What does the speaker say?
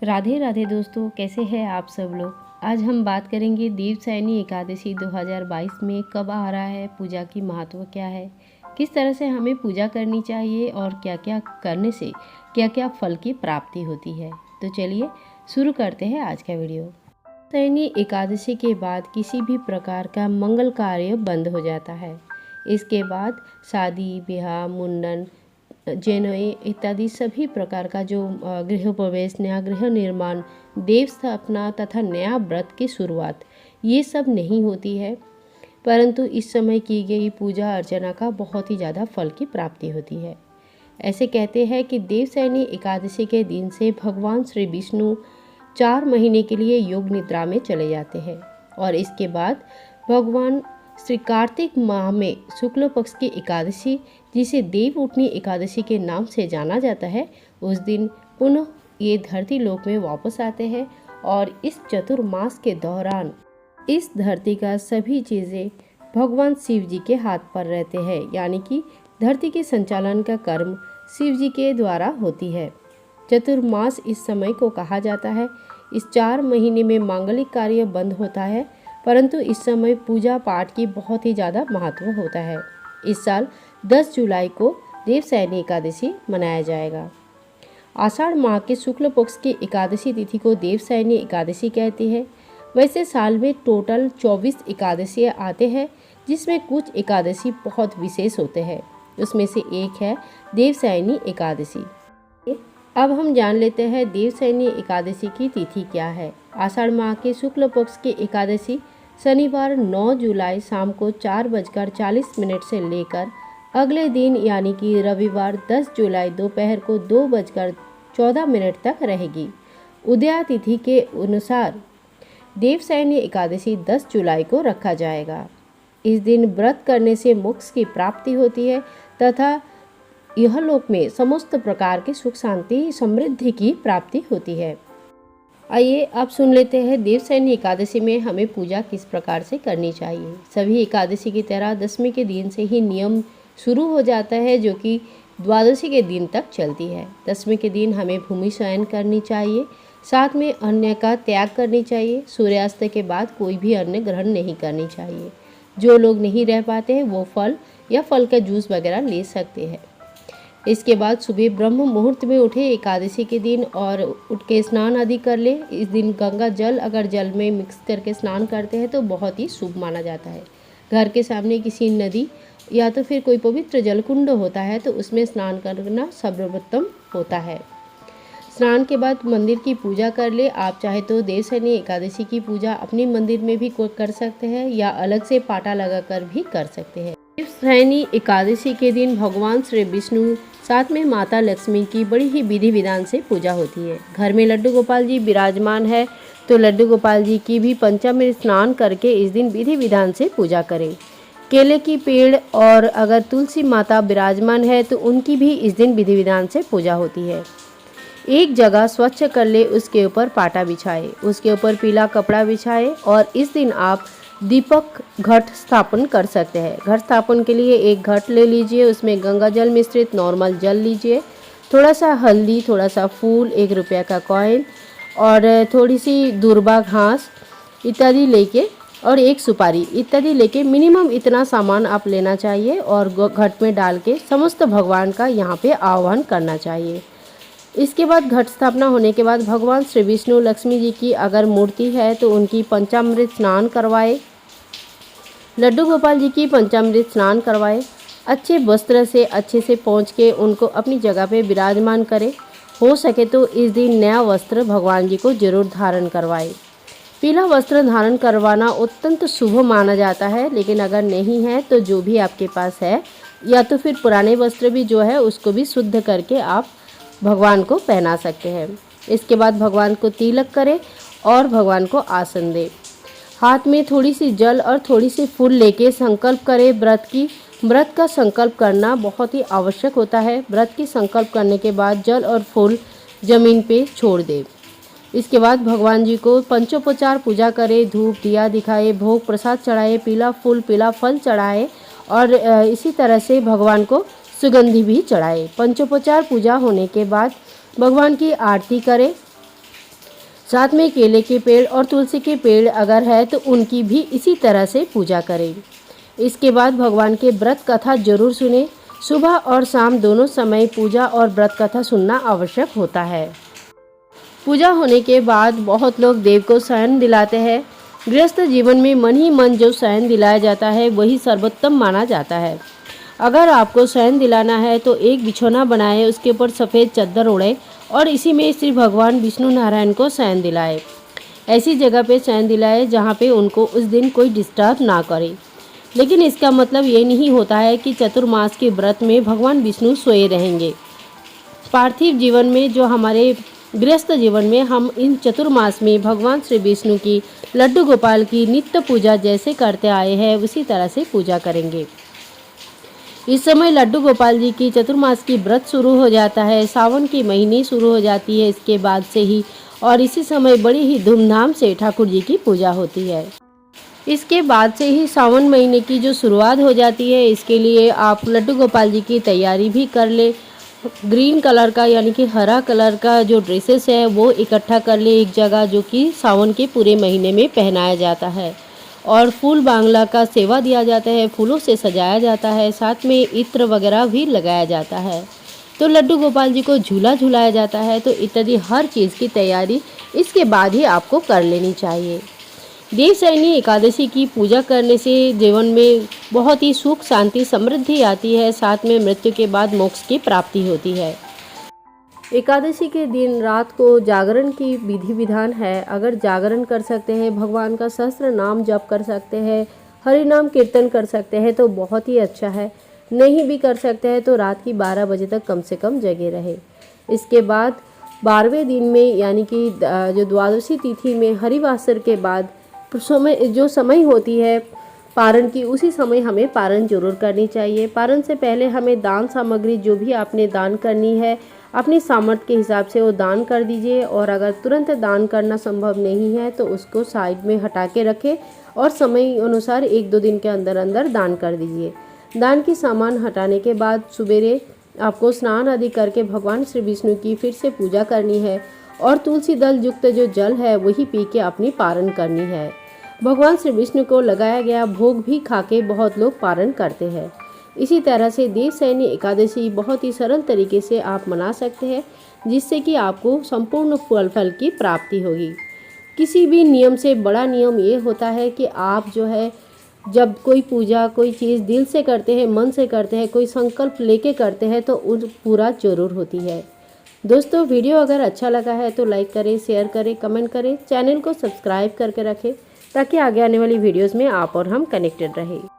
राधे राधे दोस्तों, कैसे हैं आप सब लोग। आज हम बात करेंगे देवशयनी एकादशी 2022 में कब आ रहा है, पूजा की महत्व क्या है, किस तरह से हमें पूजा करनी चाहिए और क्या क्या करने से क्या क्या फल की प्राप्ति होती है। तो चलिए शुरू करते हैं आज का वीडियो। देवशयनी एकादशी के बाद किसी भी प्रकार का मंगल कार्य बंद हो जाता है। इसके बाद शादी ब्याह मुंडन जनेऊ इत्यादि सभी प्रकार का जो गृह प्रवेश, नया गृह निर्माण, देव स्थापना तथा नया व्रत की शुरुआत, ये सब नहीं होती है, परंतु इस समय की गई पूजा अर्चना का बहुत ही ज़्यादा फल की प्राप्ति होती है। ऐसे कहते हैं कि देवशयनी एकादशी के दिन से भगवान श्री विष्णु 4 महीने के लिए योग निद्रा में चले जाते हैं और इसके बाद भगवान श्री कार्तिक माह में शुक्ल पक्ष की एकादशी, जिसे देव उठनी एकादशी के नाम से जाना जाता है, उस दिन पुनः ये धरती लोक में वापस आते हैं और इस चतुर्मास के दौरान इस धरती का सभी चीज़ें भगवान शिव जी के हाथ पर रहते हैं, यानी कि धरती के संचालन का कर्म शिव जी के द्वारा होती है। चतुर्मास इस समय को कहा जाता है। इस 4 महीने में मांगलिक कार्य बंद होता है, परंतु इस समय पूजा पाठ की बहुत ही ज़्यादा महत्व होता है। इस साल 10 जुलाई को देवशयनी एकादशी मनाया जाएगा। आषाढ़ माह के शुक्ल पक्ष की एकादशी तिथि को देवशयनी एकादशी कहती है। वैसे साल में टोटल 24 एकादशी आते हैं, जिसमें कुछ एकादशी बहुत विशेष होते हैं। उसमें से एक है देवशयनी एकादशी। अब हम जान लेते हैं देवशयनी एकादशी की तिथि क्या है। आषाढ़ माह के शुक्ल पक्ष की एकादशी शनिवार 9 जुलाई शाम को 4:40 से लेकर अगले दिन यानी कि रविवार 10 जुलाई दोपहर को 2:14 तक रहेगी। उदया तिथि के अनुसार देवशयनी एकादशी 10 जुलाई को रखा जाएगा। इस दिन व्रत करने से मोक्ष की प्राप्ति होती है तथा यह लोक में समस्त प्रकार के सुख शांति समृद्धि की प्राप्ति होती है। आइए आप सुन लेते हैं देवशयनी एकादशी में हमें पूजा किस प्रकार से करनी चाहिए। सभी एकादशी की तरह दशमी के दिन से ही नियम शुरू हो जाता है, जो कि द्वादशी के दिन तक चलती है। दशमी के दिन हमें भूमि शयन करनी चाहिए, साथ में अन्न का त्याग करनी चाहिए। सूर्यास्त के बाद कोई भी अन्न ग्रहण नहीं करनी चाहिए। जो लोग नहीं रह पाते हैं वो फल या फल का जूस वगैरह ले सकते हैं। इसके बाद सुबह ब्रह्म मुहूर्त में उठे एकादशी के दिन और उठ के स्नान आदि कर ले। इस दिन गंगा जल अगर जल में मिक्स करके स्नान करते हैं तो बहुत ही शुभ माना जाता है। घर के सामने किसी नदी या तो फिर कोई पवित्र जल कुंड होता है तो उसमें स्नान करना सर्वोत्तम होता है। स्नान के बाद मंदिर की पूजा कर ले। आप चाहे तो देवशयनी एकादशी की पूजा अपने मंदिर में भी कर सकते हैं या अलग से पाटा लगाकर भी कर सकते हैं। देवशयनी एकादशी के दिन भगवान श्री विष्णु साथ में माता लक्ष्मी की बड़ी ही विधि विधान से पूजा होती है। घर में लड्डू गोपाल जी विराजमान है तो लड्डू गोपाल जी की भी पंचामृत स्नान करके इस दिन विधि विधान से पूजा करें। केले की पेड़ और अगर तुलसी माता विराजमान है तो उनकी भी इस दिन विधि विधान से पूजा होती है। एक जगह स्वच्छ कर ले, उसके ऊपर पाटा बिछाए, उसके ऊपर पीला कपड़ा बिछाए और इस दिन आप दीपक घट स्थापन कर सकते हैं। घट स्थापन के लिए एक घट ले लीजिए, उसमें गंगा जल मिश्रित नॉर्मल जल लीजिए, थोड़ा सा हल्दी, थोड़ा सा फूल, 1 रुपया का कॉइन और थोड़ी सी दूर्बा घास इत्यादि लेके और एक सुपारी इत्यादि लेके मिनिमम इतना सामान आप लेना चाहिए और घट में डाल के समस्त भगवान का यहाँ पे आह्वान करना चाहिए। इसके बाद घट स्थापना होने के बाद भगवान श्री विष्णु लक्ष्मी जी की अगर मूर्ति है तो उनकी पंचामृत स्नान करवाए। लड्डू गोपाल जी की पंचामृत स्नान करवाए। अच्छे वस्त्र से अच्छे से पहुँच के उनको अपनी जगह पे विराजमान करें। हो सके तो इस दिन नया वस्त्र भगवान जी को जरूर धारण करवाए। पीला वस्त्र धारण करवाना अत्यंत शुभ माना जाता है, लेकिन अगर नहीं है तो जो भी आपके पास है या तो फिर पुराने वस्त्र भी जो है उसको भी शुद्ध करके आप भगवान को पहना सकते हैं। इसके बाद भगवान को तिलक करें और भगवान को आसन दें। हाथ में थोड़ी सी जल और थोड़ी सी फूल लेके संकल्प करें व्रत का संकल्प करना बहुत ही आवश्यक होता है। व्रत की संकल्प करने के बाद जल और फूल जमीन पे छोड़ दें। इसके बाद भगवान जी को पंचोपचार पूजा करें, धूप दिया दिखाए, भोग प्रसाद चढ़ाए, पीला फूल पीला फल चढ़ाए और इसी तरह से भगवान को सुगंधि भी चढ़ाए। पंचोपचार पूजा होने के बाद भगवान की आरती करें। साथ में केले के पेड़ और तुलसी के पेड़ अगर है तो उनकी भी इसी तरह से पूजा करें। इसके बाद भगवान के व्रत कथा जरूर सुने। सुबह और शाम दोनों समय पूजा और व्रत कथा सुनना आवश्यक होता है। पूजा होने के बाद बहुत लोग देव को शयन दिलाते हैं। गृहस्थ जीवन में मन ही मन जो शयन दिलाया जाता है वही सर्वोत्तम माना जाता है। अगर आपको शयन दिलाना है तो एक बिछौना बनाए, उसके ऊपर सफ़ेद चादर ओढ़े और इसी में श्री भगवान विष्णु नारायण को शयन दिलाए। ऐसी जगह पे शयन दिलाए जहाँ पे उनको उस दिन कोई डिस्टर्ब ना करे। लेकिन इसका मतलब ये नहीं होता है कि चतुर्मास के व्रत में भगवान विष्णु सोए रहेंगे। पार्थिव जीवन में जो हमारे गृहस्थ जीवन में हम इन चतुर्मास में भगवान श्री विष्णु की लड्डू गोपाल की नित्य पूजा जैसे करते आए हैं उसी तरह से पूजा करेंगे। इस समय लड्डू गोपाल जी की चतुर्मास की व्रत शुरू हो जाता है। सावन की महीने शुरू हो जाती है इसके बाद से ही, और इसी समय बड़ी ही धूमधाम से ठाकुर जी की पूजा होती है। इसके बाद से ही सावन महीने की जो शुरुआत हो जाती है, इसके लिए आप लड्डू गोपाल जी की तैयारी भी कर ले। ग्रीन कलर का यानी कि हरा कलर का जो ड्रेसेस है वो इकट्ठा कर ले एक जगह, जो कि सावन के पूरे महीने में पहनाया जाता है। और फूल बांग्ला का सेवा दिया जाता है, फूलों से सजाया जाता है, साथ में इत्र वगैरह भी लगाया जाता है। तो लड्डू गोपाल जी को झूला झुलाया जाता है। तो इत्यादि हर चीज़ की तैयारी इसके बाद ही आपको कर लेनी चाहिए। देवशयनी एकादशी की पूजा करने से जीवन में बहुत ही सुख शांति समृद्धि आती है, साथ में मृत्यु के बाद मोक्ष की प्राप्ति होती है। एकादशी के दिन रात को जागरण की विधि विधान है। अगर जागरण कर सकते हैं, भगवान का सहस्त्र नाम जप कर सकते हैं, हरि नाम कीर्तन कर सकते हैं तो बहुत ही अच्छा है। नहीं भी कर सकते हैं तो रात की 12 बजे तक कम से कम जगे रहे। इसके बाद 12वें दिन में यानी कि जो द्वादशी तिथि में हरिवासर के बाद जो समय होती है पारण की, उसी समय हमें पारण जरूर करनी चाहिए। पारण से पहले हमें दान सामग्री जो भी आपने दान करनी है अपनी सामर्थ्य के हिसाब से वो दान कर दीजिए। और अगर तुरंत दान करना संभव नहीं है तो उसको साइड में हटा के रखें और समय अनुसार 1-2 दिन के अंदर अंदर दान कर दीजिए। दान की सामान हटाने के बाद सवेरे आपको स्नान आदि करके भगवान श्री विष्णु की फिर से पूजा करनी है और तुलसी दल युक्त जो जल है वही पी के अपनी पारण करनी है। भगवान श्री विष्णु को लगाया गया भोग भी खा के बहुत लोग पारण करते हैं। इसी तरह से देवशयनी एकादशी बहुत ही सरल तरीके से आप मना सकते हैं, जिससे कि आपको संपूर्ण फल की प्राप्ति होगी। किसी भी नियम से बड़ा नियम ये होता है कि आप जो है जब कोई पूजा कोई चीज़ दिल से करते हैं, मन से करते हैं, कोई संकल्प लेके करते हैं तो उन पूरा जरूर होती है। दोस्तों, वीडियो अगर अच्छा लगा है तो लाइक करें, शेयर करें, कमेंट करें, चैनल को सब्सक्राइब करके रखें ताकि आगे आने वाली वीडियोस में आप और हम कनेक्टेड रहें।